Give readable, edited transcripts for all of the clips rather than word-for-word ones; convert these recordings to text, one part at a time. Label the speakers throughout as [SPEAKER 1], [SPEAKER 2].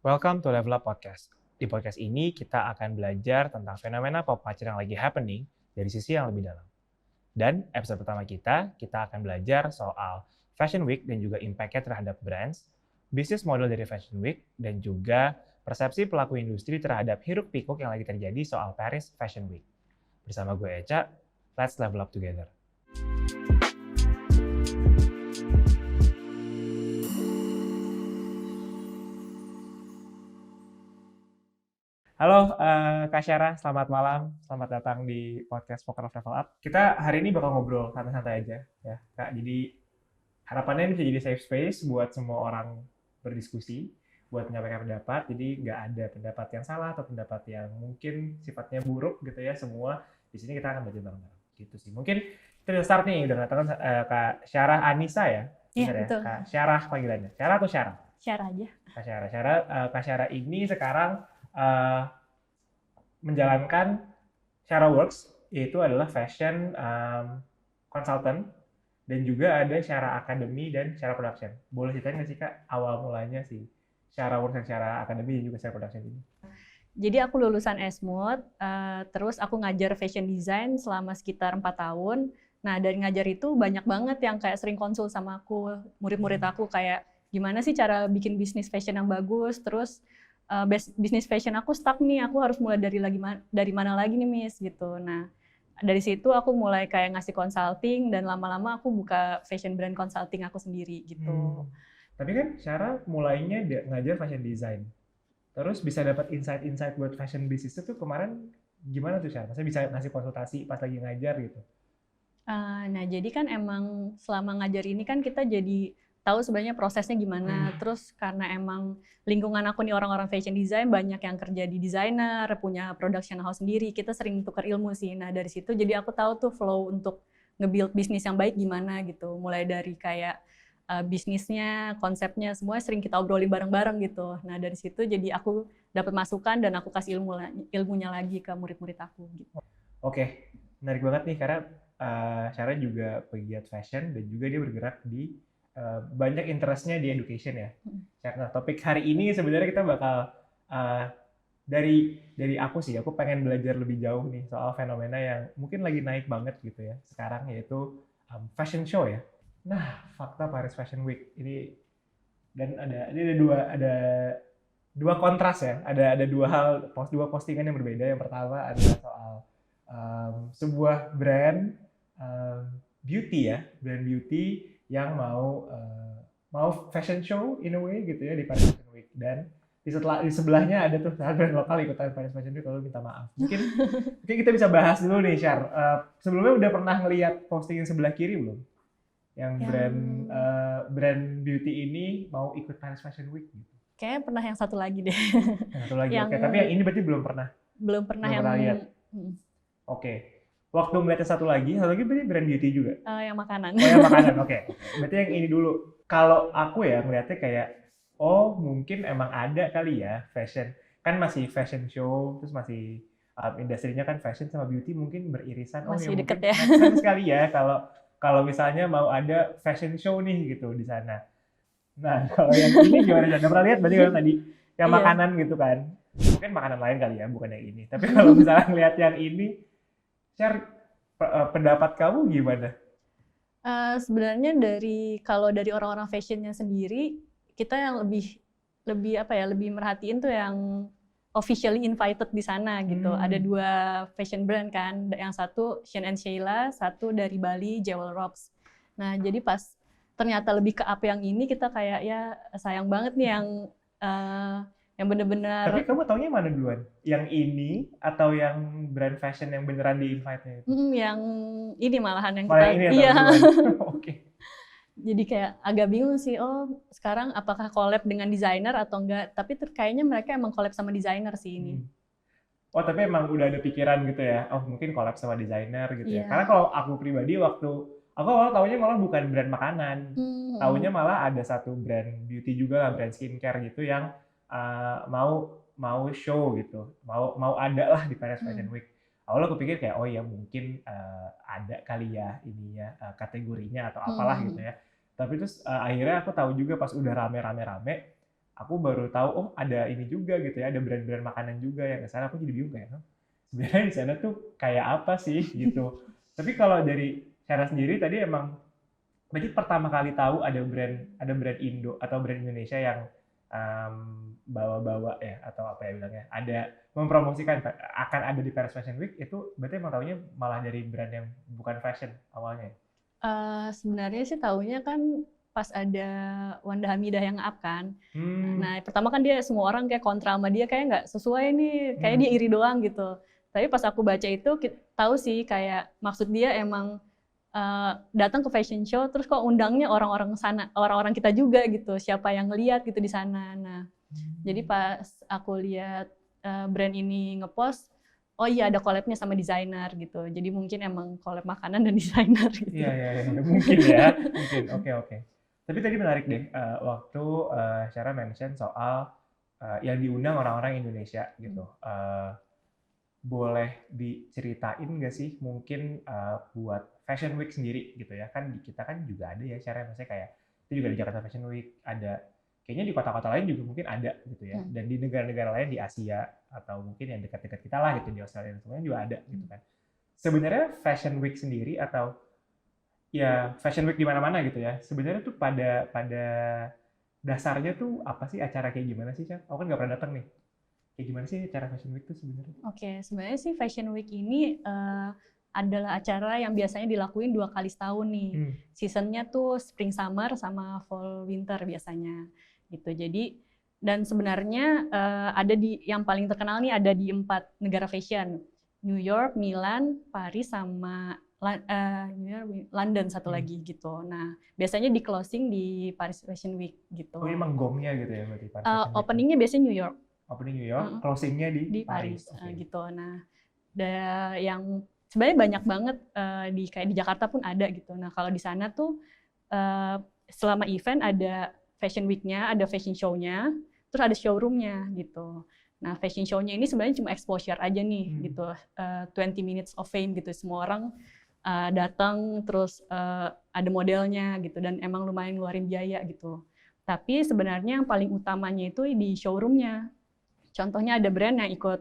[SPEAKER 1] Welcome to Level Up Podcast. Di podcast ini kita akan belajar tentang fenomena pop culture yang lagi happening dari sisi yang lebih dalam. Dan episode pertama kita akan belajar soal Fashion Week dan juga impact-nya terhadap brands, bisnis model dari Fashion Week, dan juga persepsi pelaku industri terhadap hiruk-pikuk yang lagi terjadi soal Paris Fashion Week. Bersama gue Eca, let's level up together. Halo Kak Syara, selamat malam. Selamat datang di podcast Poker of Level Up. Kita hari ini bakal ngobrol santai-santai aja ya, Kak. Jadi harapannya ini bisa jadi safe space buat semua orang berdiskusi, buat menyampaikan pendapat. Jadi nggak ada pendapat yang salah atau pendapat yang mungkin sifatnya buruk gitu ya. Semua di sini kita akan belajar bareng-bareng. Gitu sih. Mungkin kita udah start nih, udah datang Kak Syara Anissa ya.
[SPEAKER 2] Iya,
[SPEAKER 1] Benar ya?
[SPEAKER 2] betul.
[SPEAKER 1] Kak Syara panggilannya. Syara atau Syara?
[SPEAKER 2] Syara aja.
[SPEAKER 1] Kak Syara. Kak Syara ini sekarang menjalankan Syara Works, yaitu adalah fashion consultant, dan juga ada Syara Academy dan Syara Production. Boleh ceritain nggak sih Kak, awal mulanya sih Syara Works dan Syara Academy dan juga Syara Production ini?
[SPEAKER 2] Jadi aku lulusan Esmod, terus aku ngajar fashion design selama sekitar 4 tahun. Nah, dari ngajar itu banyak banget yang kayak sering konsul sama aku, murid-murid aku kayak gimana sih cara bikin bisnis fashion yang bagus, terus bisnis fashion aku stuck nih, aku harus mulai dari mana lagi nih Miss gitu. Nah, dari situ aku mulai kayak ngasih consulting dan lama-lama aku buka fashion brand consulting aku sendiri gitu.
[SPEAKER 1] Tapi kan Syara mulainya ngajar fashion design. Terus bisa dapat insight-insight buat fashion business itu kemarin gimana tuh Syara? Maksudnya bisa ngasih konsultasi pas lagi ngajar gitu?
[SPEAKER 2] Nah, jadi kan emang selama ngajar ini kan kita jadi tahu sebenarnya prosesnya gimana. Terus karena emang lingkungan aku nih orang-orang fashion design banyak yang kerja di desainer, punya production house sendiri. Kita sering tukar ilmu sih. Nah, dari situ jadi aku tahu tuh flow untuk nge-build bisnis yang baik gimana gitu. Mulai dari kayak bisnisnya, konsepnya, semua sering kita obrolin bareng-bareng gitu. Nah, dari situ jadi aku dapat masukan dan aku kasih ilmunya lagi ke murid-murid aku gitu.
[SPEAKER 1] Oke, menarik banget nih karena Syara juga pegiat fashion dan juga dia bergerak di banyak interestnya di education ya. Nah, topik hari ini sebenarnya kita bakal dari aku sih, aku pengen belajar lebih jauh nih soal fenomena yang mungkin lagi naik banget gitu ya sekarang, yaitu fashion show ya. Nah, fakta Paris Fashion Week ini, dan ini ada dua kontras ya, ada dua postingan yang berbeda. Yang pertama adalah soal sebuah brand beauty ya, brand beauty yang mau fashion show in a way gitu ya di Paris Fashion Week, dan di sebelahnya ada tuh brand lokal ikutan Paris Fashion Week, kalau minta maaf. Mungkin kita bisa bahas dulu nih, Syar. Sebelumnya udah pernah ngelihat postingan sebelah kiri belum? Yang brand beauty ini mau ikut Paris Fashion Week gitu.
[SPEAKER 2] Kayaknya pernah yang satu lagi deh.
[SPEAKER 1] Yang satu lagi, oke. Tapi yang ini berarti belum pernah lihat. Oke. Waktu melihat yang satu lagi berarti brand beauty juga?
[SPEAKER 2] Yang makanan.
[SPEAKER 1] Oh, yang makanan, oke. Berarti yang ini dulu. Kalau aku ya melihatnya kayak, oh mungkin emang ada kali ya fashion. Kan masih fashion show, terus masih industrinya kan fashion sama beauty mungkin beririsan. Oh
[SPEAKER 2] masih
[SPEAKER 1] ya
[SPEAKER 2] deket
[SPEAKER 1] mungkin
[SPEAKER 2] ya.
[SPEAKER 1] make sense sekali ya kalau misalnya mau ada fashion show nih gitu di sana. Nah, kalau yang ini gimana? Udah pernah lihat berarti kalau tadi yang
[SPEAKER 2] Iya.
[SPEAKER 1] makanan gitu kan? Mungkin makanan lain kali ya, bukan yang ini. Tapi kalau misalnya ngelihat yang ini, share pendapat kamu gimana?
[SPEAKER 2] Sebenarnya kalau dari orang-orang fashionnya sendiri, kita yang lebih merhatiin tuh yang officially invited di sana gitu. Ada 2 fashion brand kan, yang satu Shein and Sheila, satu dari Bali Jewel Rocks. Nah, jadi pas ternyata lebih ke apa yang ini, kita kayak ya sayang banget nih yang bener-bener.
[SPEAKER 1] Tapi kamu taunya mana duluan? Yang ini atau yang brand fashion yang beneran di invite-nya itu?
[SPEAKER 2] Yang ini malahan yang
[SPEAKER 1] Malah
[SPEAKER 2] kita.
[SPEAKER 1] ini
[SPEAKER 2] Iya.
[SPEAKER 1] Oke.
[SPEAKER 2] Jadi kayak agak bingung sih, sekarang apakah collab dengan desainer atau enggak, tapi kayaknya mereka emang collab sama desainer sih ini.
[SPEAKER 1] Oh, tapi emang udah ada pikiran gitu ya, oh mungkin collab sama desainer gitu ya.
[SPEAKER 2] Iya.
[SPEAKER 1] Karena kalau aku pribadi aku awal taunya malah bukan brand makanan. Taunya malah ada satu brand beauty juga lah, brand skincare gitu yang mau show gitu, mau ada lah di Paris Fashion Week. Awalnya aku pikir kayak, oh ya mungkin ada kali ya ini ya kategorinya atau apalah gitu ya. Tapi terus akhirnya aku tahu juga pas udah rame-rame aku baru tahu oh ada ini juga gitu ya, ada brand-brand makanan juga yang ke sana. Aku jadi bingung kayak, "Hah, sebenarnya di sana tuh kayak apa sih gitu." Tapi kalau dari Sarah sendiri tadi emang berarti pertama kali tahu ada brand Indo atau brand Indonesia yang bawa-bawa ya atau apa ya bilangnya, ada mempromosikan akan ada di Paris Fashion Week, itu berarti emang tahunya malah dari brand yang bukan fashion awalnya.
[SPEAKER 2] Sebenarnya sih taunya kan pas ada Wanda Hamidah yang up kan.
[SPEAKER 1] Hmm.
[SPEAKER 2] Nah, pertama kan dia semua orang kayak kontra sama dia, kayak nggak sesuai nih, kayak
[SPEAKER 1] Hmm.
[SPEAKER 2] dia iri doang gitu. Tapi pas aku baca itu tahu sih kayak maksud dia emang datang ke fashion show terus kok undangnya orang-orang sana, orang-orang kita juga gitu. Siapa yang ngeliat gitu di sana. Nah, jadi pas aku lihat brand ini ngepost, oh iya ada collab-nya sama desainer gitu. Jadi mungkin emang collab makanan dan desainer gitu.
[SPEAKER 1] Iya, iya, iya, mungkin ya, mungkin. Oke, oke. Tapi tadi menarik deh, waktu Sarah mention soal yang diundang orang-orang Indonesia gitu. Boleh diceritain nggak sih mungkin buat Fashion Week sendiri gitu ya, kan di kita kan juga ada ya Sarah, maksudnya kayak itu juga di Jakarta Fashion Week ada, kayaknya di kota-kota lain juga mungkin ada gitu ya, dan di negara-negara lain di Asia atau mungkin yang dekat-dekat kita lah gitu, di Australia dan semuanya juga ada gitu kan. Sebenarnya Fashion Week sendiri atau ya Fashion Week di mana-mana gitu ya, sebenarnya tuh pada pada dasarnya tuh apa sih, acara kayak gimana sih, Cak? Aku kan nggak pernah datang nih. Kayak gimana sih acara Fashion Week tuh sebenarnya?
[SPEAKER 2] Oke, sebenarnya sih Fashion Week ini adalah acara yang biasanya dilakuin 2 kali setahun nih. Seasonnya tuh spring summer sama fall winter biasanya gitu. Jadi dan sebenarnya ada di yang paling terkenal nih ada di 4 negara fashion, New York, Milan, Paris sama London satu lagi gitu. Nah biasanya di closing di Paris Fashion Week gitu.
[SPEAKER 1] Oh ini emang gongnya gitu ya berarti Paris Fashion Week.
[SPEAKER 2] Openingnya biasanya New York.
[SPEAKER 1] Opening New York, closingnya di
[SPEAKER 2] Paris.
[SPEAKER 1] Okay.
[SPEAKER 2] Gitu. Nah, yang sebenarnya banyak banget kayak di Jakarta pun ada gitu. Nah, kalau di sana tuh selama event ada fashion week-nya, ada fashion show-nya, terus ada showroom-nya gitu. Nah, fashion show-nya ini sebenarnya cuma exposure aja nih gitu. 20 minutes of fame gitu. Semua orang datang terus ada modelnya gitu dan emang lumayan ngeluarin biaya gitu. Tapi sebenarnya yang paling utamanya itu di showroom-nya. Contohnya ada brand yang ikut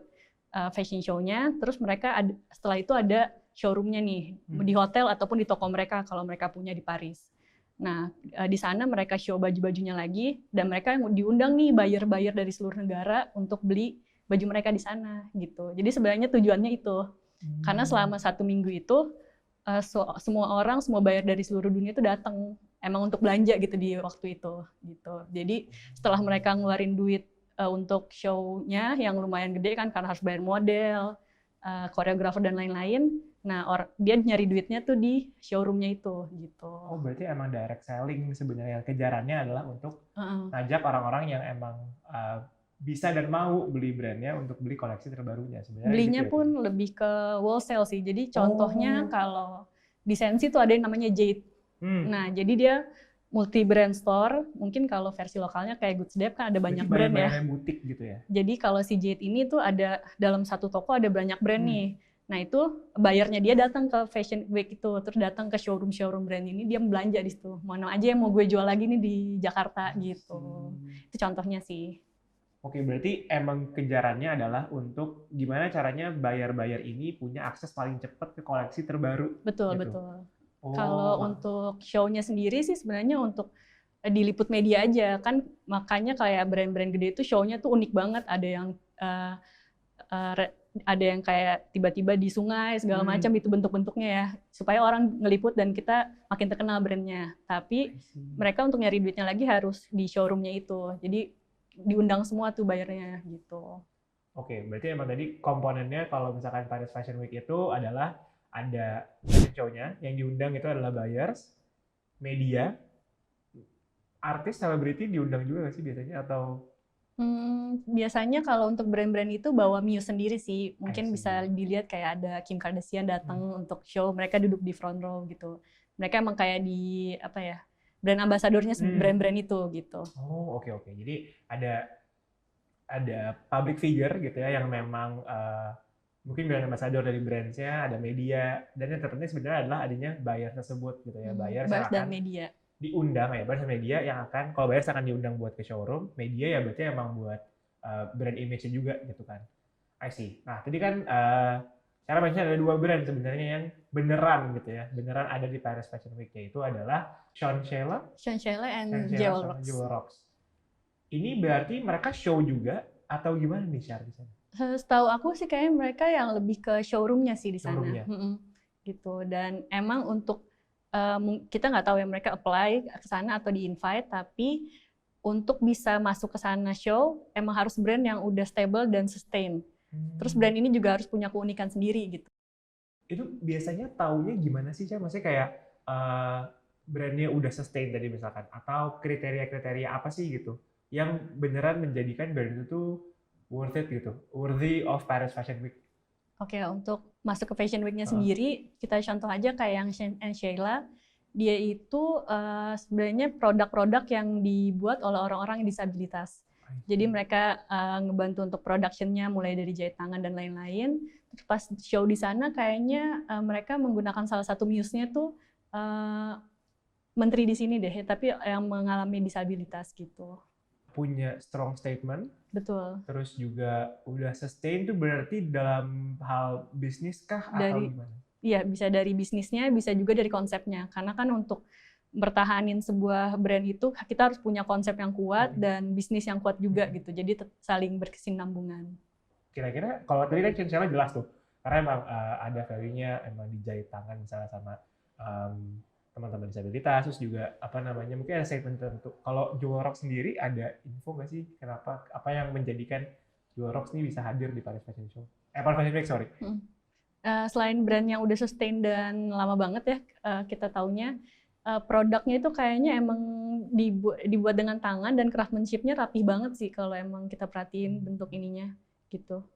[SPEAKER 2] fashion show-nya, terus mereka setelah itu ada showroom-nya nih di hotel ataupun di toko mereka kalau mereka punya di Paris. Nah, di sana mereka show baju-bajunya lagi dan mereka diundang nih buyer-buyer dari seluruh negara untuk beli baju mereka di sana gitu. Jadi sebenarnya tujuannya itu. Karena selama 1 minggu itu semua orang, semua buyer dari seluruh dunia itu datang emang untuk belanja gitu di waktu itu gitu. Jadi setelah mereka ngeluarin duit untuk show-nya yang lumayan gede kan karena harus bayar model, koreografer dan lain-lain. Nah, dia nyari duitnya tuh di showroom-nya itu gitu.
[SPEAKER 1] Oh, berarti emang direct selling sebenarnya, kejarannya adalah untuk ngajak orang-orang yang emang bisa dan mau beli brandnya untuk beli koleksi terbarunya sebenarnya.
[SPEAKER 2] Belinya
[SPEAKER 1] gitu
[SPEAKER 2] pun ya, lebih ke wholesale sih. Jadi contohnya kalau di Sensi tuh ada yang namanya Jade. Nah, jadi dia multi brand store, mungkin kalau versi lokalnya kayak Goods Dep kan ada banyak brand ya.
[SPEAKER 1] Butik gitu ya.
[SPEAKER 2] Jadi kalau si Jade ini tuh ada dalam satu toko ada banyak brand nih. Nah itu bayarnya dia datang ke Fashion Week itu, terus datang ke showroom brand ini, dia belanja di situ. Mana aja yang mau gue jual lagi nih di Jakarta gitu. Itu contohnya sih.
[SPEAKER 1] Oke, berarti emang kejarannya adalah untuk gimana caranya buyer-buyer ini punya akses paling cepat ke koleksi terbaru.
[SPEAKER 2] Betul, gitu. Betul. Kalau untuk show-nya sendiri sih sebenarnya untuk diliput media aja kan, makanya kayak brand-brand gede itu show-nya tuh unik banget, ada yang kayak tiba-tiba di sungai segala macam itu bentuk-bentuknya ya, supaya orang ngeliput dan kita makin terkenal brandnya. Tapi mereka untuk nyari duitnya lagi harus di showroom-nya itu, jadi diundang semua tuh bayarnya gitu.
[SPEAKER 1] Oke, berarti emang tadi komponennya kalau misalkan Paris Fashion Week itu adalah ada fashion show-nya, yang diundang itu adalah buyers, media, artis, selebriti diundang juga nggak sih biasanya atau?
[SPEAKER 2] Biasanya kalau untuk brand-brand itu bawa muse sendiri sih, mungkin bisa dilihat kayak ada Kim Kardashian datang untuk show, mereka duduk di front row gitu. Mereka emang kayak di apa ya, brand ambasadornya brand-brand itu gitu.
[SPEAKER 1] Oh oke. Jadi ada public figure gitu ya yang memang mungkin brand ambassador dari brandnya, ada media, dan yang terpenting sebenarnya adalah adanya buyer tersebut gitu ya, buyer
[SPEAKER 2] dan media.
[SPEAKER 1] diundang ya, brand sama media yang akan, kalau Buyers akan diundang buat ke showroom, media ya berarti emang buat brand image-nya juga gitu kan. I see. Nah, tadi kan cara mention ada dua brand sebenarnya yang beneran gitu ya, beneran ada di Paris Fashion Week, yaitu adalah Sean Sheila
[SPEAKER 2] Chanchela and
[SPEAKER 1] sama
[SPEAKER 2] Jewel
[SPEAKER 1] Jewel Rocks. Ini berarti mereka show juga atau gimana nih Syar di sana?
[SPEAKER 2] Setahu aku sih kayaknya mereka yang lebih ke showroomnya sih di sana.
[SPEAKER 1] Showroomnya.
[SPEAKER 2] Gitu. Dan emang untuk kita nggak tahu ya mereka apply ke sana atau di invite, tapi untuk bisa masuk ke sana show emang harus brand yang udah stable dan sustain. Terus brand ini juga harus punya keunikan sendiri gitu.
[SPEAKER 1] Itu biasanya taunya gimana sih, Syar? Maksudnya kayak brandnya udah sustain tadi misalkan, atau kriteria-kriteria apa sih gitu yang beneran menjadikan brand itu tuh worth it gitu, worthy of Paris Fashion Week?
[SPEAKER 2] Oke, untuk masuk ke Fashion Week-nya
[SPEAKER 1] Heeh.
[SPEAKER 2] sendiri, kita contoh aja kayak yang Shane and Sheila, dia itu sebenarnya produk-produk yang dibuat oleh orang-orang yang disabilitas. Jadi mereka ngebantu untuk production-nya mulai dari jahit tangan dan lain-lain. Terus pas show di sana kayaknya mereka menggunakan salah satu muse-nya tuh menteri di sini deh, tapi yang mengalami disabilitas gitu.
[SPEAKER 1] Punya strong statement,
[SPEAKER 2] Betul.
[SPEAKER 1] terus juga udah sustain tuh berarti dalam hal bisnis kah atau gimana?
[SPEAKER 2] Iya, bisa dari bisnisnya, bisa juga dari konsepnya. Karena kan untuk bertahanin sebuah brand itu kita harus punya konsep yang kuat dan bisnis yang kuat juga gitu. Jadi saling berkesinambungan.
[SPEAKER 1] Kira-kira kalau tadi kan Cincella jelas tuh, karena emang ada value-nya emang dijahit tangan misalnya sama teman-teman disabilitas, terus juga apa namanya, mungkin ada statement tertentu. Kalau Jewel sendiri ada info nggak sih kenapa, apa yang menjadikan Jewel ini bisa hadir di Paris Fashion Show? Paris Fashion Week, sorry.
[SPEAKER 2] Selain brand yang udah sustain dan lama banget ya, kita taunya produknya itu kayaknya emang dibuat dengan tangan dan craftsmanship-nya rapih banget sih kalau emang kita perhatiin bentuk ininya gitu.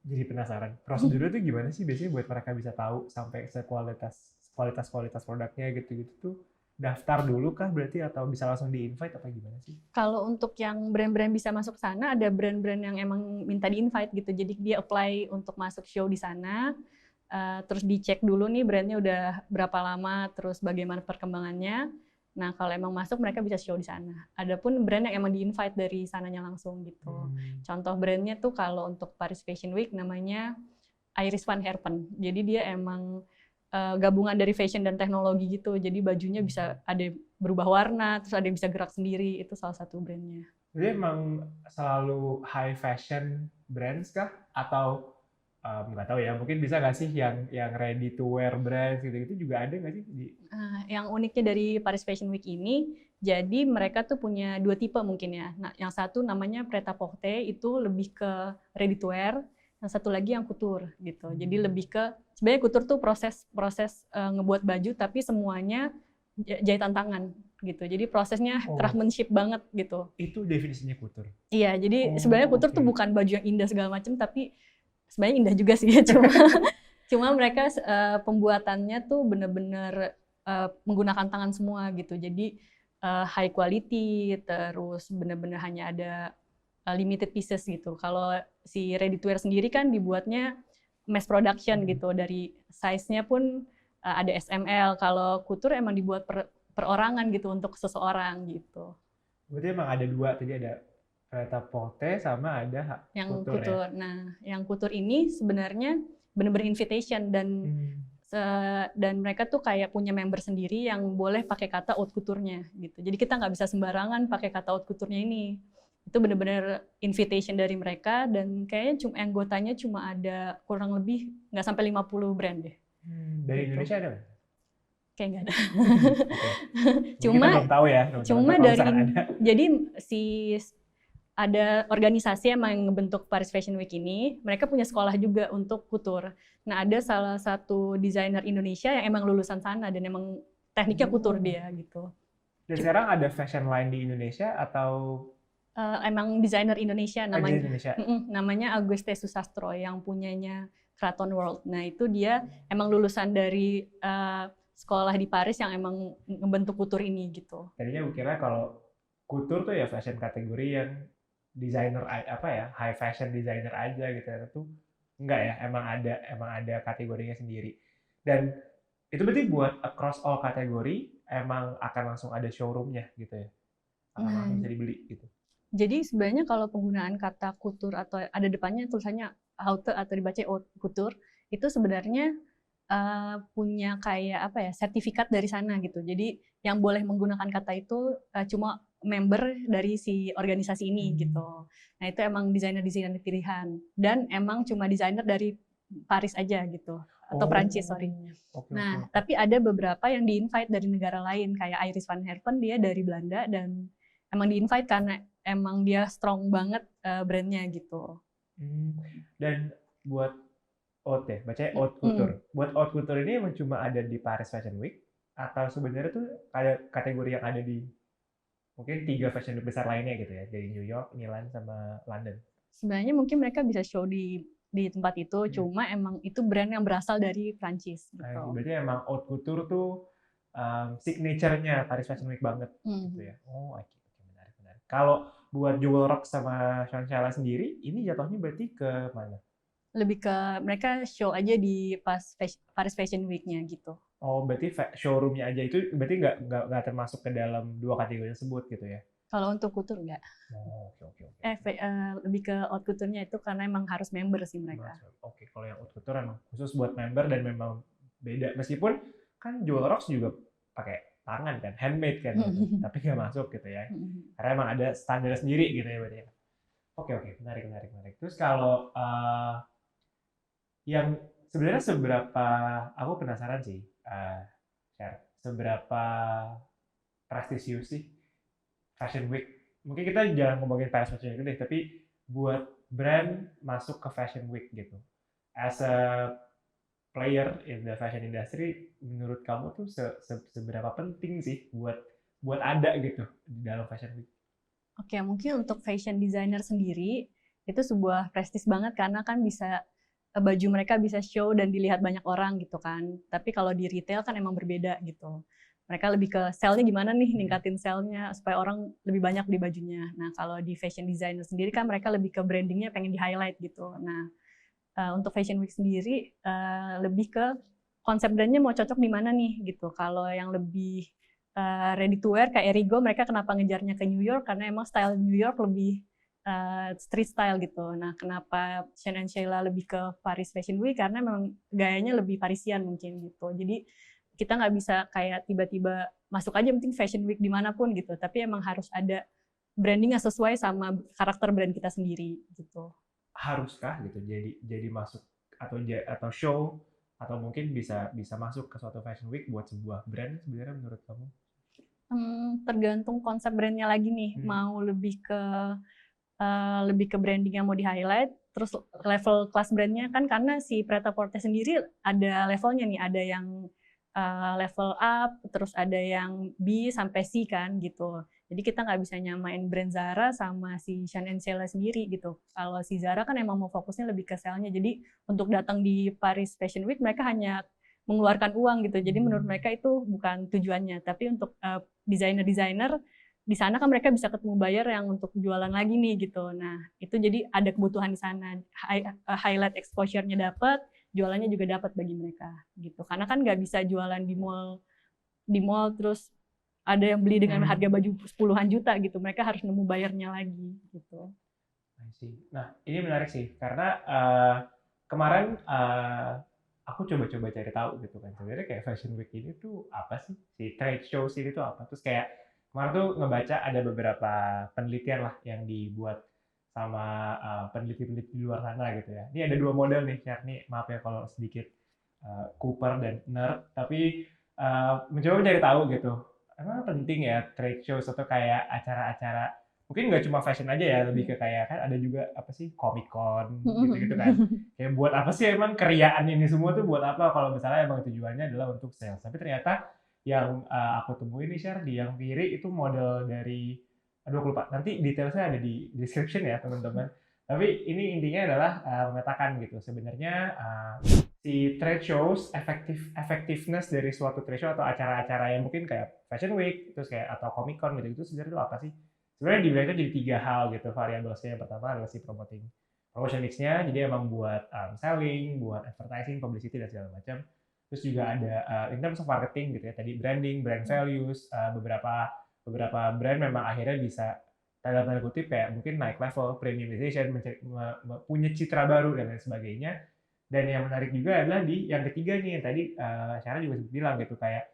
[SPEAKER 1] Jadi penasaran, prosedurnya tuh gimana sih biasanya buat mereka bisa tahu sampai kualitas produknya gitu-gitu tuh, daftar dulu kah berarti atau bisa langsung di-invite apa gimana sih?
[SPEAKER 2] Kalau untuk yang brand-brand bisa masuk ke sana, ada brand-brand yang emang minta di-invite gitu. Jadi dia apply untuk masuk show di sana, terus dicek dulu nih brandnya udah berapa lama, terus bagaimana perkembangannya. Nah, kalau emang masuk mereka bisa show di sana. Adapun brand yang emang di-invite dari sananya langsung gitu. Contoh brandnya tuh kalau untuk Paris Fashion Week namanya Iris van Herpen. Jadi dia emang gabungan dari fashion dan teknologi gitu. Jadi bajunya bisa ada berubah warna, terus ada yang bisa gerak sendiri. Itu salah satu brandnya.
[SPEAKER 1] Jadi emang selalu high fashion brands kah? Atau nggak tahu ya, mungkin bisa nggak sih yang ready to wear brands gitu-gitu juga ada nggak sih?
[SPEAKER 2] Yang uniknya dari Paris Fashion Week ini, jadi mereka tuh punya dua tipe mungkin ya. Nah, yang satu namanya Pret-a-Porter, itu lebih ke ready to wear. Yang satu lagi yang couture gitu. Jadi lebih ke sebenarnya couture tuh proses ngebuat baju tapi semuanya jahitan tangan gitu. Jadi prosesnya craftsmanship banget gitu.
[SPEAKER 1] Itu definisinya couture.
[SPEAKER 2] Iya, jadi sebenarnya couture tuh bukan baju yang indah segala macam, tapi sebenarnya indah juga sih ya, cuma mereka pembuatannya tuh bener-bener menggunakan tangan semua gitu. Jadi high quality, terus bener-bener hanya ada limited pieces gitu. Kalau si ready to wear sendiri kan dibuatnya mass production gitu, dari size-nya pun ada SML. Kalau couture emang dibuat perorangan gitu untuk seseorang gitu.
[SPEAKER 1] Berarti emang ada dua, tadi ada Pret-a-Porter sama ada
[SPEAKER 2] yang
[SPEAKER 1] couture ya?
[SPEAKER 2] Nah, yang couture ini sebenarnya bener-bener invitation dan mereka tuh kayak punya member sendiri yang boleh pakai kata haute couture-nya gitu. Jadi kita nggak bisa sembarangan pakai kata haute couture-nya ini. Itu bener-bener invitation dari mereka dan kayaknya anggotanya cuma ada kurang lebih nggak sampai 50 brand deh.
[SPEAKER 1] Dari
[SPEAKER 2] gitu.
[SPEAKER 1] Indonesia ada nggak?
[SPEAKER 2] Kayak nggak ada.
[SPEAKER 1] Kita belum tahu ya.
[SPEAKER 2] Cuma jadi ada organisasi yang ngebentuk Paris Fashion Week ini, mereka punya sekolah juga untuk couture. Nah, ada salah satu desainer Indonesia yang emang lulusan sana dan emang tekniknya couture dia gitu.
[SPEAKER 1] Dan sekarang ada fashion line di Indonesia atau
[SPEAKER 2] emang desainer Indonesia namanya?
[SPEAKER 1] Indonesia.
[SPEAKER 2] Namanya Auguste Susastro yang punyanya Kraton World. Nah, itu dia emang lulusan dari sekolah di Paris yang emang ngebentuk couture ini gitu.
[SPEAKER 1] Tadinya gue kira kalau couture tuh ya fashion kategori yang desainer apa ya, high fashion designer aja gitu ya. Itu enggak ya, emang ada kategorinya sendiri. Dan Itu berarti buat across all kategori emang akan langsung ada showroom-nya gitu ya? Akan
[SPEAKER 2] Nah,
[SPEAKER 1] langsung bisa dibeli gitu?
[SPEAKER 2] jadi sebenarnya kalau penggunaan kata couture atau ada depannya tulisannya haute atau dibaca haute couture, itu sebenarnya punya kayak apa ya, sertifikat dari sana gitu. Jadi yang boleh menggunakan kata itu cuma member dari si organisasi ini gitu. Nah itu emang desainer-desainer pilihan dan emang cuma desainer dari Paris aja gitu atau Prancis sorry.
[SPEAKER 1] Oh, oke oke
[SPEAKER 2] Nah
[SPEAKER 1] oke.
[SPEAKER 2] tapi ada beberapa yang di-invite dari negara lain kayak Iris van Herpen dia dari Belanda dan emang di-invite karena emang dia strong banget brandnya gitu.
[SPEAKER 1] Hmm, dan buat haute ya, bacanya haute
[SPEAKER 2] Mm.
[SPEAKER 1] couture. Buat haute couture ini emang cuma ada di Paris Fashion Week atau sebenarnya tuh ada kategori yang ada di mungkin 3 fashion week besar lainnya gitu ya, dari New York, Milan, sama London?
[SPEAKER 2] Sebenarnya mungkin mereka bisa show di tempat itu,
[SPEAKER 1] Hmm.
[SPEAKER 2] cuma emang itu brand yang berasal dari Prancis gitu.
[SPEAKER 1] Berarti emang haute couture tuh signature-nya Paris Fashion Week banget gitu
[SPEAKER 2] Hmm.
[SPEAKER 1] ya. Oh, oke oke, menarik menarik. Kalau buat Jewel Rock sama Shangri-La sendiri, ini jatuhnya berarti ke mana?
[SPEAKER 2] Lebih ke mereka show aja di pas Paris Fashion Week-nya gitu.
[SPEAKER 1] Oh, berarti showroom-nya aja itu berarti nggak termasuk ke dalam dua kategori tersebut gitu ya?
[SPEAKER 2] Kalau untuk couture enggak.
[SPEAKER 1] Oh, oke oke oke.
[SPEAKER 2] Lebih ke haute couture-nya itu karena emang harus member sih mereka.
[SPEAKER 1] Oke, kalau yang haute couture emang khusus buat member dan memang beda. Meskipun kan Jewel Rocks juga pakai tangan kan, handmade kan gitu. Tapi nggak masuk gitu ya. Karena emang ada standar sendiri gitu ya berarti ya. Oke oke, menarik menarik menarik. Terus kalau yang sebenarnya seberapa, aku penasaran sih, Share, seberapa prestisius sih Fashion Week? Mungkin kita jangan ngomongin Paris Fashion Week deh, tapi buat brand masuk ke Fashion Week gitu. As a player in the fashion industry, menurut kamu tuh seberapa penting sih buat buat ada gitu di dalam Fashion Week?
[SPEAKER 2] Oke, mungkin untuk fashion designer sendiri itu sebuah prestis banget karena kan bisa baju mereka bisa show dan dilihat banyak orang gitu kan. Tapi kalau di retail kan emang berbeda gitu. Mereka lebih ke sell-nya gimana nih, ningkatin sell-nya supaya orang lebih banyak beli bajunya. Nah, kalau di fashion designer sendiri kan mereka lebih ke brandingnya pengen di-highlight gitu. Nah, untuk Fashion Week sendiri lebih ke konsep brandnya mau cocok di mana nih gitu. Kalau yang lebih ready to wear kayak Erigo, mereka kenapa ngejarnya ke New York karena emang style New York lebih street style gitu. Nah, kenapa Sean and Sheila lebih ke Paris Fashion Week karena memang gayanya lebih Parisian mungkin gitu. Jadi kita nggak bisa kayak tiba-tiba masuk aja penting Fashion Week dimanapun gitu. Tapi emang harus ada branding yang sesuai sama karakter brand kita sendiri gitu.
[SPEAKER 1] Haruskah gitu jadi masuk atau show atau mungkin bisa bisa masuk ke suatu fashion week buat sebuah brand sebenarnya menurut kamu?
[SPEAKER 2] Tergantung konsep brandnya lagi nih, mau lebih ke branding yang mau di-highlight, terus level kelas brandnya kan karena si Pret-a-Porter sendiri ada levelnya nih, ada yang level up, terus ada yang B sampai C kan gitu. Jadi kita nggak bisa nyamain brand Zara sama si Sean and Sheila sendiri gitu. Kalau si Zara kan emang mau fokusnya lebih ke sell-nya. Jadi untuk datang di Paris Fashion Week mereka hanya mengeluarkan uang gitu. Jadi menurut mereka itu bukan tujuannya. Tapi untuk desainer-desainer di sana kan mereka bisa ketemu buyer yang untuk jualan lagi nih gitu. Nah, itu jadi ada kebutuhan di sana. Highlight exposure-nya dapat, jualannya juga dapat bagi mereka gitu. Karena kan nggak bisa jualan di mall terus ada yang beli dengan harga baju puluhan juta gitu. Mereka harus nemu bayarnya lagi gitu.
[SPEAKER 1] Nah, ini menarik sih karena kemarin aku coba-coba cari tahu gitu kan. Sebenarnya kayak Fashion Week ini tuh apa sih? Si trade show ini tuh apa? Terus kayak kemarin tuh ngebaca ada beberapa penelitian lah yang dibuat sama peneliti-peneliti di luar sana gitu ya. Ini ada dua model nih, Nih maaf ya kalau sedikit Cooper dan nerd, tapi mencoba mencari tahu gitu. Emang penting ya trade show atau kayak acara-acara mungkin nggak cuma fashion aja ya, lebih ke kayak kan ada juga apa sih Comic Con gitu-gitu kan. Kayak buat apa sih emang keriaan ini semua tuh buat apa kalau misalnya emang tujuannya adalah untuk sales. Tapi ternyata yang aku temuin nih share di yang kiri itu model dari, aduh aku lupa. Nanti detailnya ada di description ya teman-teman. Tapi ini intinya adalah memetakan gitu. Sebenarnya si trade shows effectiveness dari suatu trade show atau acara-acara yang mungkin kayak Fashion Week terus kayak atau Comic Con gitu itu sebenarnya itu apa sih? Sebenarnya dibilangnya jadi tiga hal gitu variabelnya. Yang pertama adalah si promotion mix-nya, jadi emang buat selling, buat advertising, publicity dan segala macam. Terus juga ada in terms of marketing gitu ya, tadi branding, brand values, beberapa brand memang akhirnya bisa tanda tanda kutip kayak mungkin naik level, premiumization, punya citra baru dan lain sebagainya. Dan yang menarik juga adalah di yang ketiga nih yang tadi Sarah juga sempat bilang gitu kayak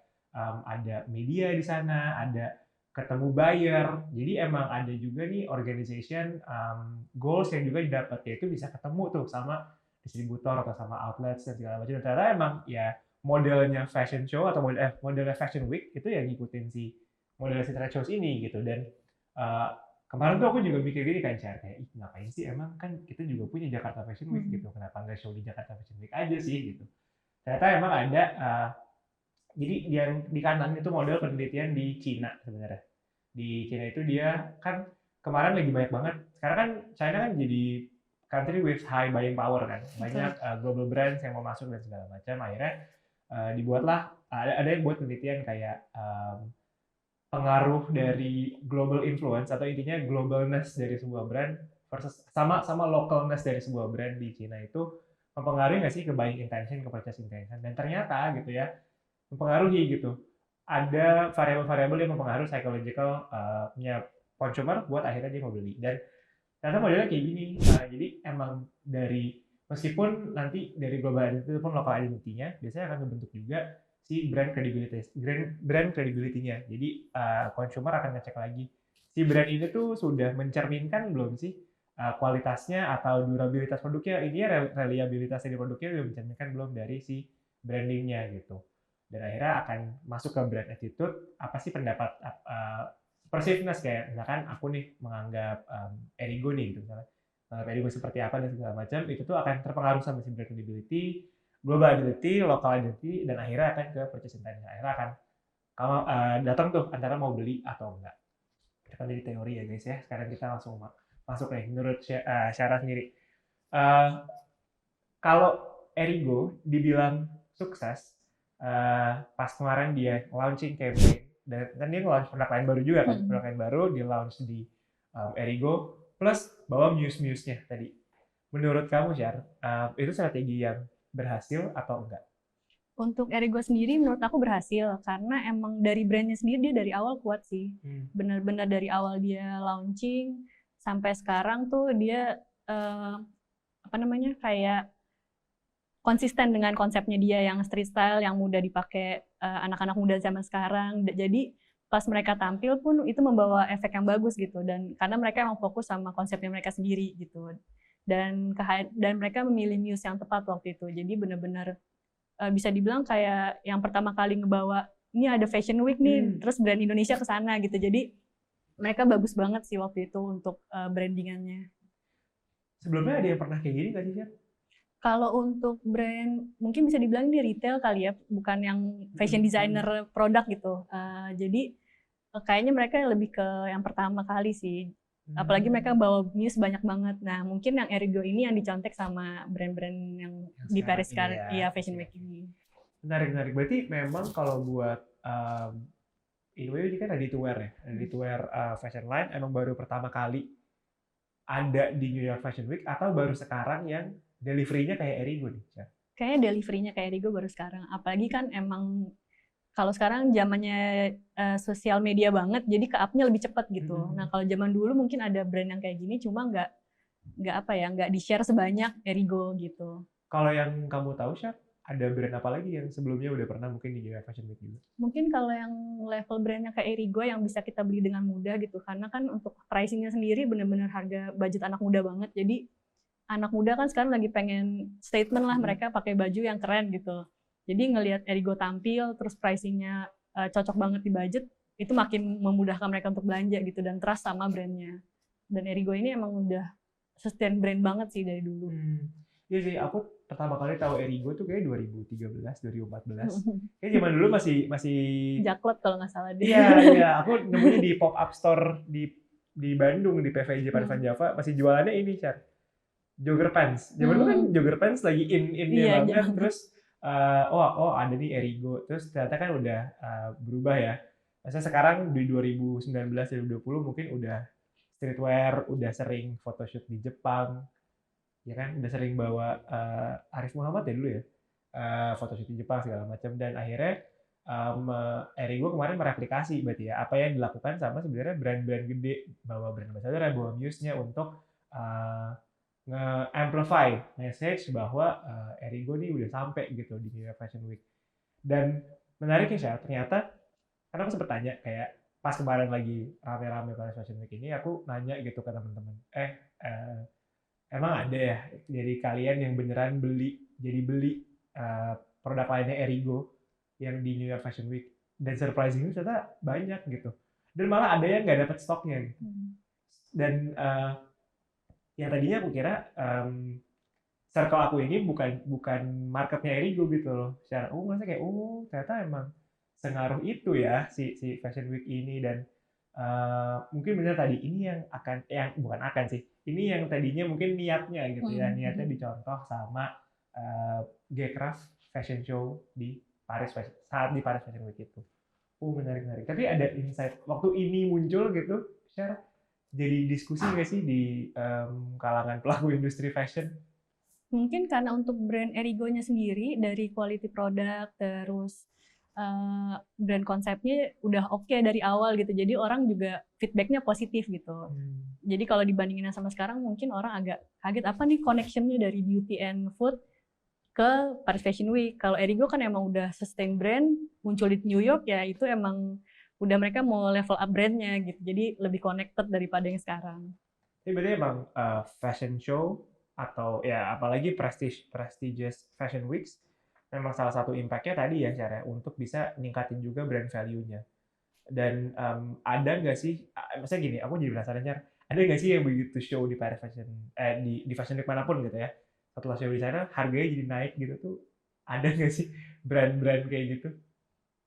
[SPEAKER 1] ada media di sana, ada ketemu buyer. Jadi emang ada juga nih organization goals yang juga didapat, yaitu bisa ketemu tuh sama distributor atau sama outlets dan segala macam. Dan ternyata emang ya modelnya fashion show atau modelnya fashion week itu ya ngikutin si model si trade shows ini gitu. Dan uh, kemarin tuh aku juga mikir gini kan, Char, kayak ih ngapain sih, emang kan kita juga punya Jakarta Fashion Week gitu, kenapa nggak show di Jakarta Fashion Week aja sih gitu. Ternyata emang ada jadi yang di kanan itu model penelitian di Cina sebenarnya. Di Cina itu dia kan kemarin lagi banyak banget. Sekarang kan China kan jadi country with high buying power kan. Banyak global brands yang mau masuk dan segala macam. Akhirnya dibuatlah ada yang buat penelitian kayak pengaruh dari global influence atau intinya globalness dari sebuah brand versus sama localness dari sebuah brand di Cina itu mempengaruhi nggak sih ke buying intention, ke purchase intention. Dan ternyata gitu ya, mempengaruhi gitu. Ada variabel-variabel yang mempengaruhi psychological nya consumer buat akhirnya dia mau beli. Dan ternyata modelnya kayak gini. Jadi emang dari meskipun nanti dari global identity pun local identity-nya biasanya akan membentuk juga si brand credibility-nya. Jadi consumer akan ngecek lagi si brand ini tuh sudah mencerminkan belum sih kualitasnya atau durabilitas produknya, ini reliabilitas dari produknya udah mencerminkan belum dari si brandingnya gitu. Dan akhirnya akan masuk ke brand attitude, apa sih pendapat perceiveness, kayak misalkan aku nih menganggap Erigo nih gitu misalnya, Erigo seperti apa dan segala macam, itu tuh akan terpengaruh sama si brand credibility, global identity, local identity, dan akhirnya akan ke purchase intent. Akhirnya akan kalau datang tuh antara mau beli atau enggak. Itu kan dari teori ya guys ya. Sekarang kita langsung masuk nih menurut Syara sendiri. Uh, Kalau Erigo dibilang sukses, pas kemarin dia launching campaign, dan kan dia launch produk lain baru juga kan, produk lain baru di launch di Erigo, plus bawa muse-muse-nya tadi. Menurut kamu, Syar, itu strategi yang berhasil atau enggak?
[SPEAKER 2] Untuk Erigo sendiri menurut aku berhasil karena emang dari brandnya sendiri dia dari awal kuat sih. Benar-benar dari awal dia launching sampai sekarang tuh dia kayak konsisten dengan konsepnya dia yang street style yang mudah dipakai anak-anak muda zaman sekarang. Jadi pas mereka tampil pun itu membawa efek yang bagus gitu, dan karena mereka emang fokus sama konsepnya mereka sendiri gitu. Dan mereka memilih muse yang tepat waktu itu. Jadi benar-benar bisa dibilang kayak yang pertama kali ngebawa ini ada Fashion Week nih, terus brand Indonesia ke sana gitu. Jadi mereka bagus banget sih waktu itu untuk brandingannya.
[SPEAKER 1] Sebelumnya ada yang pernah kayak gini nggak sih, Syar?
[SPEAKER 2] Kalau untuk brand mungkin bisa dibilang ini retail kali ya, bukan yang fashion designer produk gitu. Jadi kayaknya mereka lebih ke yang pertama kali sih. Apalagi mereka bawa muse banyak banget. Nah, mungkin yang Erigo ini yang dicontek sama brand-brand yang di Paris sekarang, iya Fashion Week ini.
[SPEAKER 1] Menarik. Berarti memang kalau buat Inway ini kan ready to wear ya, ready to wear fashion line emang baru pertama kali ada di New York Fashion Week atau baru sekarang yang delivery-nya kayak Erigo nih?
[SPEAKER 2] Kayaknya delivery-nya kayak Erigo baru sekarang. Apalagi kan emang kalau sekarang zamannya sosial media banget, jadi ke up-nya lebih cepat gitu. Nah kalau zaman dulu mungkin ada brand yang kayak gini, cuma nggak di-share sebanyak Erigo gitu.
[SPEAKER 1] Kalau yang kamu tahu, Syar, ada brand apa lagi yang sebelumnya udah pernah mungkin di New York Fashion Week juga?
[SPEAKER 2] Mungkin kalau yang level brandnya kayak Erigo yang bisa kita beli dengan mudah gitu, karena kan untuk pricing-nya sendiri benar-benar harga budget anak muda banget. Jadi anak muda kan sekarang lagi pengen statement lah, mereka pakai baju yang keren gitu. Jadi ngelihat Erigo tampil, terus pricing-nya cocok banget di budget, itu makin memudahkan mereka untuk belanja gitu dan trust sama brandnya. Dan Erigo ini emang udah sustain brand banget sih dari dulu.
[SPEAKER 1] Iya sih, aku pertama kali tahu Erigo tuh kayak 2013, 2014. Kayak zaman dulu masih
[SPEAKER 2] Jaklot kalau nggak salah deh.
[SPEAKER 1] Iya, aku nemunya di pop-up store di Bandung, di PVJ Parvan Java, masih jualannya ini, Char. Jogger pants. Zaman dulu kan jogger pants lagi in-nya banget. Terus ada nih Erigo. Terus ternyata kan udah berubah ya. Maksudnya sekarang di 2019 2020 mungkin udah streetwear, udah sering photoshoot di Jepang. Ya kan, udah sering bawa Arif Muhammad ya dulu ya. photoshoot di Jepang segala macam, dan akhirnya Erigo kemarin mereplikasi berarti ya apa yang dilakukan sama sebenarnya brand-brand gede, bawa brand ambassador, bawa muse-nya untuk nge-amplify message bahwa Erigo nih udah sampai gitu di New York Fashion Week. Dan menariknya sih ternyata, karena aku sempat tanya kayak pas kemarin lagi rame-rame Paris Fashion Week ini, aku nanya gitu ke teman-teman, emang ada ya dari kalian yang beneran beli produk lainnya Erigo yang di New York Fashion Week? Dan surprisingly ternyata banyak gitu. Dan malah ada yang nggak dapat stoknya gitu. Dan yang tadinya aku kira circle aku ini bukan marketnya Erigo gitu loh. Secara ngerasa kayak ternyata emang sengaruh itu ya si Fashion Week ini. Dan mungkin benar tadi ini yang bukan akan sih. Ini yang tadinya mungkin niatnya gitu ya. Niatnya dicontoh sama G-Craft Fashion Show di Paris saat di Paris Fashion Week itu. Menarik. Tapi ada insight waktu ini muncul gitu, share jadi diskusi nggak sih di kalangan pelaku industri fashion?
[SPEAKER 2] Mungkin karena untuk brand Erigo-nya sendiri dari quality product, terus brand konsepnya udah oke dari awal gitu. Jadi orang juga feedback-nya positif gitu. Jadi kalau dibandingin sama sekarang mungkin orang agak kaget apa nih connection-nya dari beauty and food ke Paris Fashion Week. Kalau Erigo kan emang udah sustain brand, muncul di New York ya itu emang udah mereka mau level up brandnya gitu. Jadi lebih connected daripada yang sekarang.
[SPEAKER 1] Ini berarti emang fashion show atau ya apalagi prestigious fashion weeks memang salah satu impact-nya tadi ya cara untuk bisa ningkatin juga brand value-nya. Dan ada nggak sih, maksudnya gini, aku jadi penasaran ada nggak sih yang begitu show di Paris Fashion di Fashion Week manapun gitu ya, setelah show di sana harganya jadi naik gitu tuh, ada nggak sih brand-brand kayak gitu?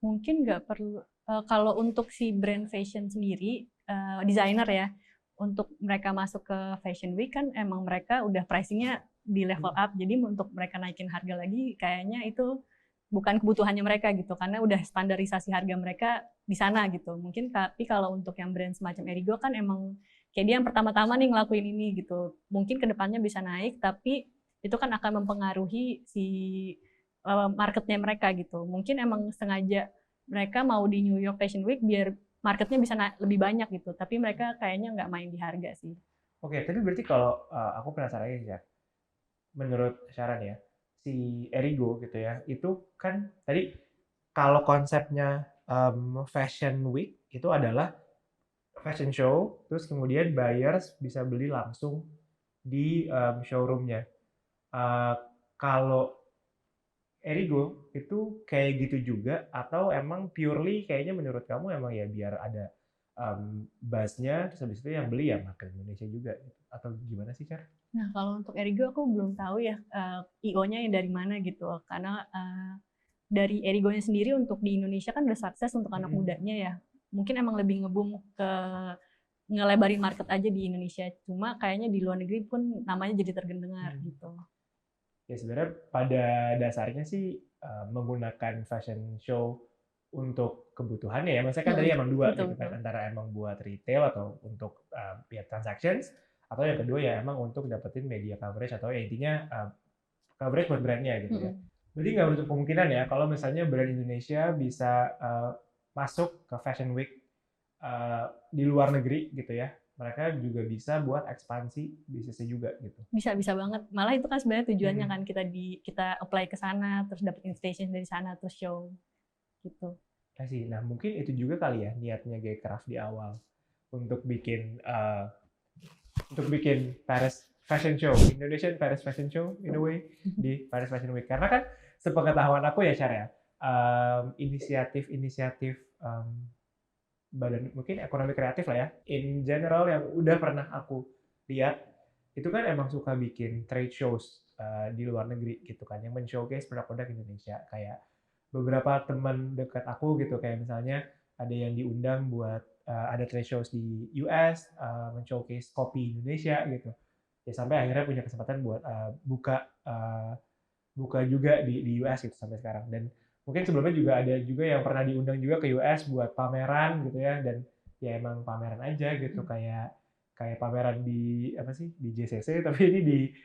[SPEAKER 2] Mungkin nggak perlu kalau untuk si brand fashion sendiri, desainer ya, untuk mereka masuk ke Fashion Week kan emang mereka udah pricing-nya di level up. Jadi untuk mereka naikin harga lagi kayaknya itu bukan kebutuhannya mereka gitu, karena udah standarisasi harga mereka di sana gitu. Mungkin tapi kalau untuk yang brand semacam Erigo kan emang kayak dia yang pertama-tama nih ngelakuin ini gitu. Mungkin kedepannya bisa naik, tapi itu kan akan mempengaruhi si marketnya mereka gitu. Mungkin emang sengaja mereka mau di New York Fashion Week biar marketnya bisa lebih banyak gitu. Tapi mereka kayaknya nggak main di harga sih.
[SPEAKER 1] Oke, tapi berarti kalau aku penasaran ya, menurut Sharon ya, si Erigo gitu ya, itu kan tadi kalau konsepnya Fashion Week itu adalah fashion show, terus kemudian buyers bisa beli langsung di showroomnya. Kalau Erigo itu kayak gitu juga atau emang purely kayaknya menurut kamu emang ya biar ada buzz-nya, terus habis itu yang beli ya makan Indonesia juga gitu. Atau gimana sih, Car?
[SPEAKER 2] Nah, kalau untuk Erigo aku belum tahu ya IO-nya yang dari mana gitu. Karena dari Erigo-nya sendiri untuk di Indonesia kan udah sukses untuk anak mudanya ya. Mungkin emang lebih ngebum ke ngelebarin market aja di Indonesia. Cuma kayaknya di luar negeri pun namanya jadi terdengar gitu.
[SPEAKER 1] Ya sebenarnya pada dasarnya sih menggunakan fashion show untuk kebutuhannya ya. Maksudnya kan tadi emang dua gitu kan, antara emang buat retail atau untuk ya transactions, atau yang kedua ya emang untuk dapetin media coverage atau ya intinya coverage buat brandnya gitu ya. Berarti nggak menutup kemungkinan ya kalau misalnya brand Indonesia bisa masuk ke Fashion Week di luar negeri gitu ya, mereka juga bisa buat ekspansi bisnisnya juga gitu.
[SPEAKER 2] Bisa banget. Malah itu kan sebenarnya tujuannya kan kita apply ke sana, terus dapat invitation dari sana, terus show gitu.
[SPEAKER 1] Nah mungkin itu juga kali ya niatnya G-Craft di awal untuk bikin Paris Fashion Show, Indonesian Paris Fashion Show in a way di Paris Fashion Week. Karena kan sepengetahuan aku ya Syar ya, inisiatif badan mungkin ekonomi kreatif lah ya, in general yang udah pernah aku lihat itu kan emang suka bikin trade shows di luar negeri gitu kan, yang men-showcase produk-produk Indonesia. Kayak beberapa teman dekat aku gitu, kayak misalnya ada yang diundang buat ada trade shows di US, men-showcase kopi Indonesia gitu. Ya sampai akhirnya punya kesempatan buat buka juga di US gitu sampai sekarang. Dan mungkin sebelumnya juga ada juga yang pernah diundang juga ke US buat pameran gitu ya, dan ya emang pameran aja gitu, kayak pameran di apa sih di JCC tapi ini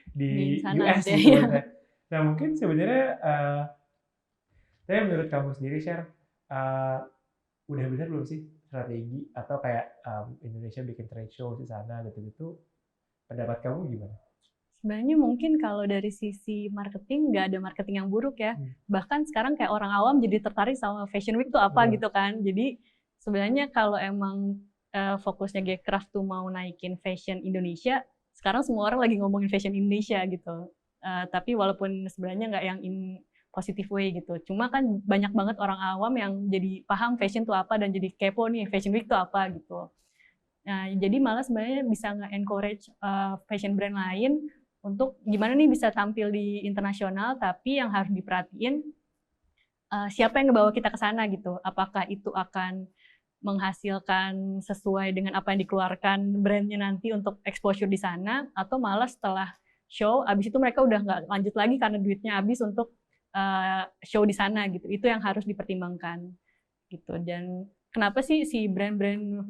[SPEAKER 1] di US gitu. Nah mungkin sebenarnya, tapi menurut kamu sendiri share, udah benar belum sih strategi atau kayak Indonesia bikin trade show di sana gitu-gitu, pendapat kamu gimana?
[SPEAKER 2] Sebenarnya mungkin kalau dari sisi marketing nggak ada marketing yang buruk ya.
[SPEAKER 1] Hmm,
[SPEAKER 2] Bahkan sekarang kayak orang awam jadi tertarik sama Fashion Week tuh apa
[SPEAKER 1] betul.
[SPEAKER 2] gitu kan. Jadi sebenarnya kalau emang fokusnya Gcraft tuh mau naikin fashion Indonesia, sekarang semua orang lagi ngomongin fashion Indonesia gitu. Tapi walaupun sebenarnya nggak yang in positive way gitu. Cuma kan banyak banget orang awam yang jadi paham fashion tuh apa dan jadi kepo nih Fashion Week tuh apa gitu. Nah, jadi malah sebenarnya bisa nge-encourage fashion brand lain untuk gimana nih bisa tampil di internasional, tapi yang harus diperhatiin siapa yang ngebawa kita ke sana gitu. Apakah itu akan menghasilkan sesuai dengan apa yang dikeluarkan brandnya nanti untuk exposure di sana, atau malah setelah show, abis itu mereka udah nggak lanjut lagi karena duitnya habis untuk show di sana gitu. Itu yang harus dipertimbangkan gitu. Dan kenapa sih si brand-brand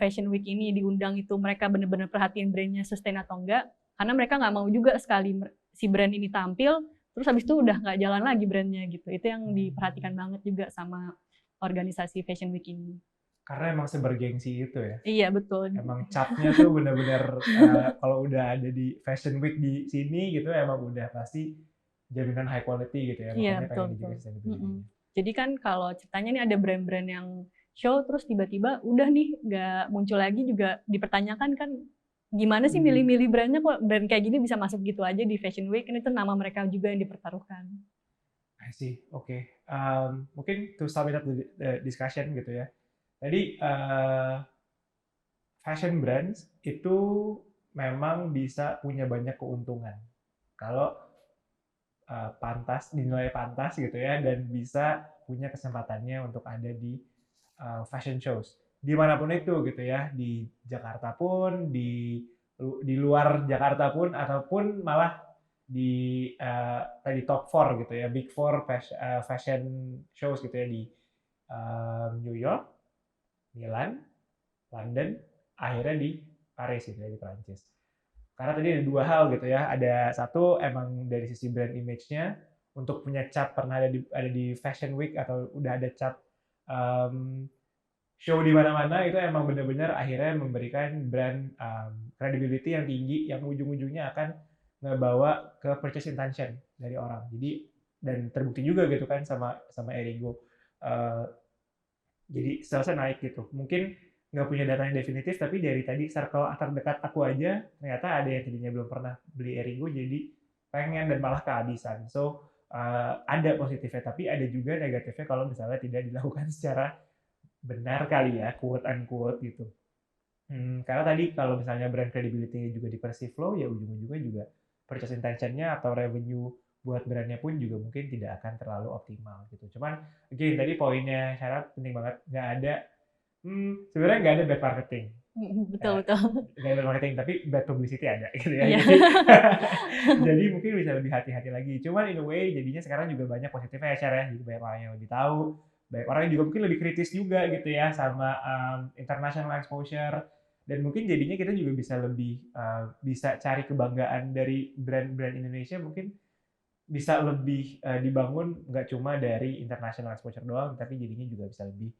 [SPEAKER 2] Fashion Week ini diundang itu mereka benar-benar perhatiin brandnya sustain atau enggak? Karena mereka nggak mau juga sekali si brand ini tampil, terus habis itu udah nggak jalan lagi brandnya gitu. Itu yang diperhatikan banget juga sama organisasi Fashion Week ini.
[SPEAKER 1] Karena emang sebergengsi itu ya.
[SPEAKER 2] Iya betul.
[SPEAKER 1] Emang capnya tuh bener-bener kalau udah ada di Fashion Week di sini gitu emang udah pasti jaminan high quality gitu ya.
[SPEAKER 2] Iya
[SPEAKER 1] Makanya
[SPEAKER 2] betul
[SPEAKER 1] pengen
[SPEAKER 2] betul.
[SPEAKER 1] dijaga sustainability-nya.
[SPEAKER 2] Jadi kan kalau ceritanya nih ada brand-brand yang show terus tiba-tiba udah nih nggak muncul lagi juga dipertanyakan kan gimana sih milih-milih brandnya kok brand kayak gini bisa masuk gitu aja di Fashion Week, kan itu nama mereka juga yang dipertaruhkan.
[SPEAKER 1] I see, oke. Mungkin to sum it up the discussion gitu ya. Tadi fashion brands itu memang bisa punya banyak keuntungan kalau dinilai pantas gitu ya dan bisa punya kesempatannya untuk ada di fashion shows dimanapun itu gitu ya, di Jakarta pun, di luar Jakarta pun, ataupun malah di tadi top 4 gitu ya, big four fashion shows gitu ya di New York, Milan, London, akhirnya di Paris gitu ya, di Prancis. Karena tadi ada dua hal gitu ya, ada satu emang dari sisi brand image-nya, untuk punya cap pernah ada di Fashion Week atau udah ada cap show di mana-mana, itu emang benar-benar akhirnya memberikan brand credibility yang tinggi yang ujung-ujungnya akan ngebawa ke purchase intention dari orang. Jadi dan terbukti juga gitu kan sama Erigo. Uh, jadi salesnya naik gitu. Mungkin nggak punya data yang definitif, tapi dari tadi circle terdekat aku aja, ternyata ada yang tadinya belum pernah beli Erigo jadi pengen dan malah kehabisan. So, ada positifnya, tapi ada juga negatifnya kalau misalnya tidak dilakukan secara benar kali ya, quote unquote gitu. Karena tadi kalau misalnya brand credibility juga di perceive low, ya ujung-ujungnya juga purchase intention-nya atau revenue buat brandnya pun juga mungkin tidak akan terlalu optimal gitu. Cuman again tadi poinnya syarat penting banget, nggak ada sebenarnya nggak ada bad marketing.
[SPEAKER 2] Betul
[SPEAKER 1] Ya,
[SPEAKER 2] betul.
[SPEAKER 1] nggak ada bad marketing, tapi bad publicity ada gitu ya.
[SPEAKER 2] Iya.
[SPEAKER 1] Jadi mungkin bisa lebih hati-hati lagi. Cuman in a way jadinya sekarang juga banyak positifnya ya Syar ya. Jadi banyak orang yang lebih tahu, banyak orang yang juga mungkin lebih kritis juga gitu ya sama international exposure, dan mungkin jadinya kita juga bisa lebih bisa cari kebanggaan dari brand-brand Indonesia, mungkin bisa lebih dibangun nggak cuma dari international exposure doang, tapi jadinya juga bisa lebih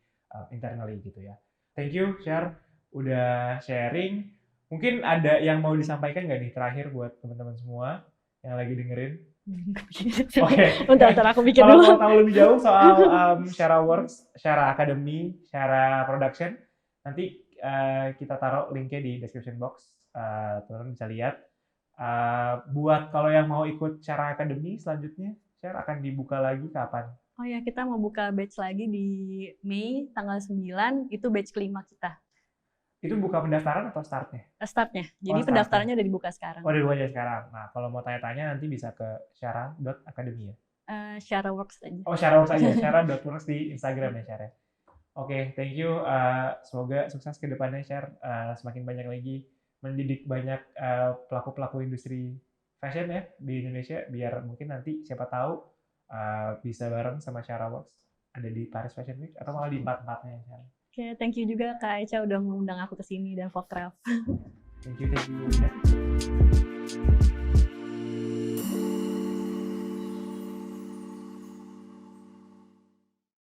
[SPEAKER 1] internally gitu ya. Thank you Syar udah sharing. Mungkin ada yang mau disampaikan nggak nih terakhir buat teman-teman semua yang lagi dengerin? Oke.
[SPEAKER 2] Bentar aku pikir
[SPEAKER 1] Kalau
[SPEAKER 2] dulu.
[SPEAKER 1] mau tahu lebih jauh soal Syara Works, Syara Academy, Syara Production, nanti kita taruh linknya di description box. Teman-teman bisa lihat. Buat kalau yang mau ikut Syara Academy selanjutnya, Syara akan dibuka lagi kapan?
[SPEAKER 2] Oh ya, kita mau buka batch lagi di Mei tanggal 9, itu batch kelima kita.
[SPEAKER 1] Itu buka pendaftaran atau startnya?
[SPEAKER 2] Startnya. Jadi
[SPEAKER 1] startnya.
[SPEAKER 2] pendaftarannya udah dibuka sekarang.
[SPEAKER 1] Oh, udah dibuka sekarang. Nah, kalau mau tanya-tanya nanti bisa ke syara.academy ya?
[SPEAKER 2] Syara Works aja.
[SPEAKER 1] Oh, Syara Works aja. Syara.works di Instagram ya, Syara. Oke, thank you. Semoga sukses ke depannya, Syar. Semakin banyak lagi mendidik banyak pelaku-pelaku industri fashion ya di Indonesia, biar mungkin nanti siapa tahu bisa bareng sama Syara Works ada di Paris Fashion Week atau malah di empat-empatnya.
[SPEAKER 2] Oke, thank you juga Kak Echa udah mengundang aku ke sini dan Vokraft.
[SPEAKER 1] Thank you.